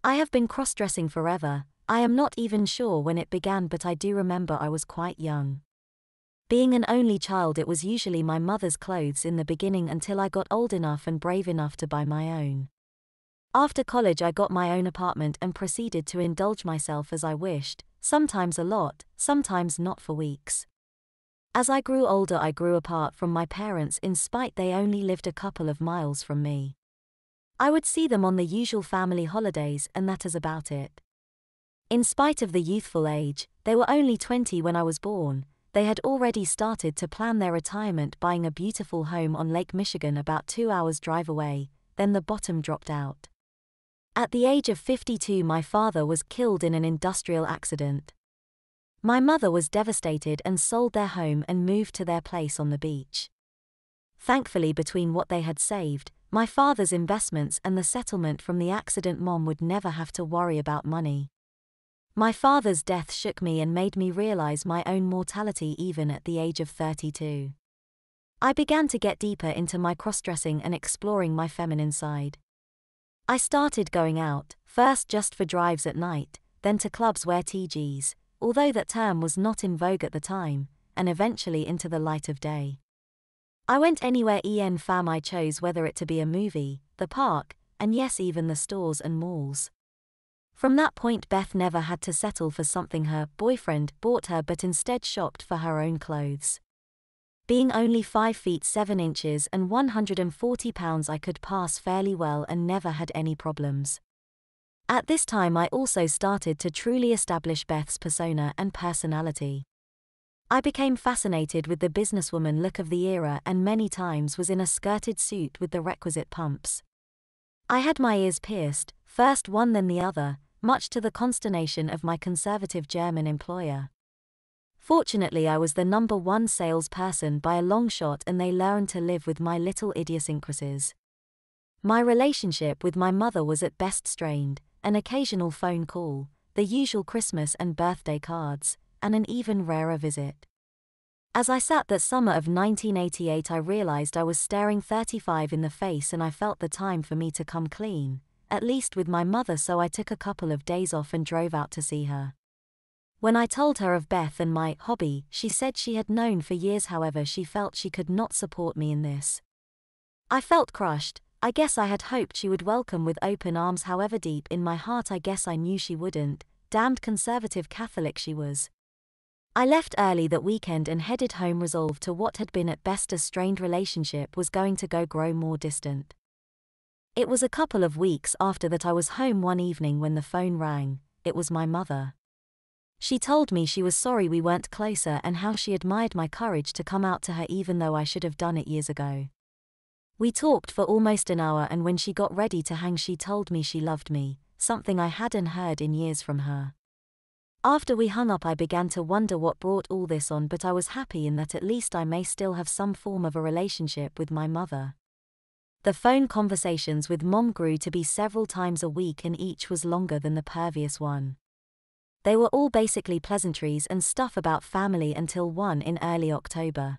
I have been cross-dressing forever. I am not even sure when it began, but I do remember I was quite young. Being an only child, it was usually my mother's clothes in the beginning until I got old enough and brave enough to buy my own. After college I got my own apartment and proceeded to indulge myself as I wished, sometimes a lot, sometimes not for weeks. As I grew older I grew apart from my parents in spite they only lived a couple of miles from me. I would see them on the usual family holidays and that is about it. In spite of the youthful age, they were only 20 when I was born. They had already started to plan their retirement, buying a beautiful home on Lake Michigan about 2 hours drive away, then the bottom dropped out. At the age of 52 my father was killed in an industrial accident. My mother was devastated and sold their home and moved to their place on the beach. Thankfully, between what they had saved, my father's investments and the settlement from the accident, Mom would never have to worry about money. My father's death shook me and made me realize my own mortality even at the age of 32. I began to get deeper into my cross-dressing and exploring my feminine side. I started going out, first just for drives at night, then to clubs where TGs, although that term was not in vogue at the time, and eventually into the light of day. I went anywhere fam I chose, whether it to be a movie, the park, and yes, even the stores and malls. From that point Beth never had to settle for something her boyfriend bought her, but instead shopped for her own clothes. Being only 5 feet 7 inches and 140 pounds, I could pass fairly well and never had any problems. At this time I also started to truly establish Beth's persona and personality. I became fascinated with the businesswoman look of the era and many times was in a skirted suit with the requisite pumps. I had my ears pierced, first one then the other, much to the consternation of my conservative German employer. Fortunately I was the #1 salesperson by a long shot and they learned to live with my little idiosyncrasies. My relationship with my mother was at best strained, an occasional phone call, the usual Christmas and birthday cards, and an even rarer visit. As I sat that summer of 1988 I realized I was staring 35 in the face and I felt the time for me to come clean, at least with my mother, so I took a couple of days off and drove out to see her. When I told her of Beth and my hobby, she said she had known for years, however she felt she could not support me in this. I felt crushed. I guess I had hoped she would welcome with open arms, however deep in my heart I guess I knew she wouldn't, damned conservative Catholic she was. I left early that weekend and headed home, resolved to what had been at best a strained relationship was going to grow more distant. It was a couple of weeks after that I was home one evening when the phone rang. It was my mother. She told me she was sorry we weren't closer and how she admired my courage to come out to her even though I should have done it years ago. We talked for almost an hour and when she got ready to hang she told me she loved me, something I hadn't heard in years from her. After we hung up I began to wonder what brought all this on, but I was happy in that at least I may still have some form of a relationship with my mother. The phone conversations with Mom grew to be several times a week and each was longer than the previous one. They were all basically pleasantries and stuff about family until one in early October.